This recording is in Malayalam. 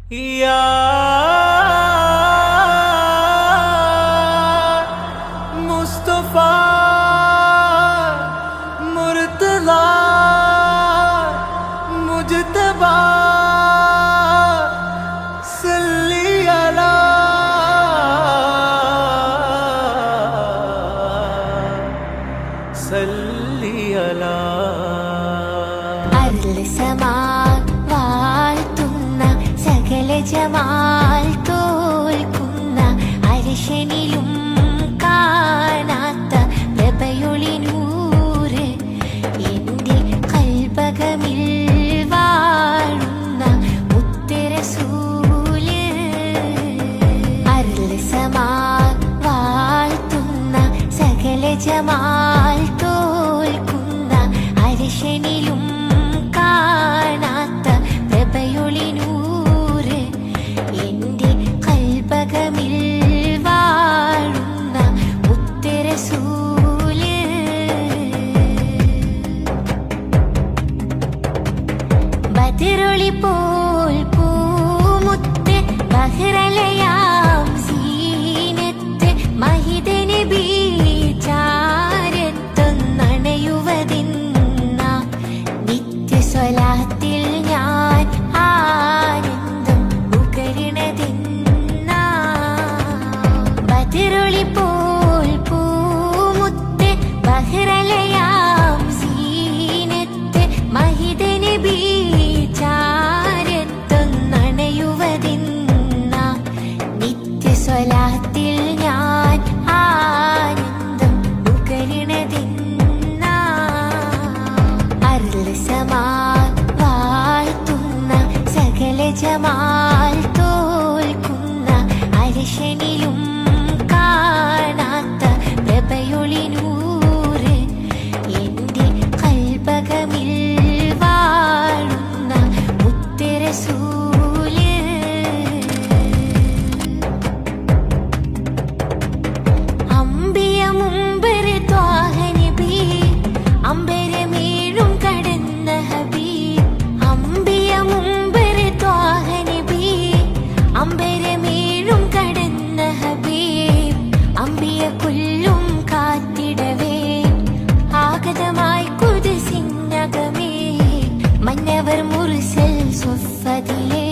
या मुस्तफा मुर्तला मुजतबा सल्ली अला सल्ली अला ജമാൽ തോൽക്കുന്ന അരിശനിലും കാണാത്ത പ്രഭയൊളി നൂറ് എൻ്റെ കൽബകമിൽ വാഴുന്ന മുത്തറസൂല് അർലസമാൻ വാഴ്ത്തുന്ന സകല ജമാൽ തോൽക്കുന്ന അരിശനിലും കാണാത്ത പ്രഭയൊളി ബദറുളി പോൽ പൂമുത്ത് ബഹ്റലയാം സീനത്ത് മഹിദ നബി ചാരത്തൊന്നണയുവതിന്ന നിത്യ സ്വലാത്തിൽ ഞാൻ ആനന്ദം ഉകരണതിന്ന ബദറുളി പോൽ പൂമുത്ത് ബഹ്റലയാം സീനത്ത് മഹിദ നബി സ്വലാത്തിൽ ഞാൻ ആനന്ദം ഉകരണതിന്ന അർലസമാൻ വാഴ്ത്തുന്ന സകല ജമാൽ തോൽക്കുന്ന അരിശനിലും കാണാത്ത പ്രഭയൊളി നൂറ് എൻ്റെ കൽബകമിൽ വാഴുന്ന മുത്തറസൂല് അമ്പരമേഴും കടന്ന ഹബീബ് അമ്പിയ മുമ്പര് ത്വാഹ നബി അമ്പരമേഴും കടന്ന ഹബീബ് അമ്പിയ കൊല്ലും കാത്തിടവേ ആഗതമായി കുദ്സിനകമേ മന്നവർ മുർസൽ സ്വഫദിലെ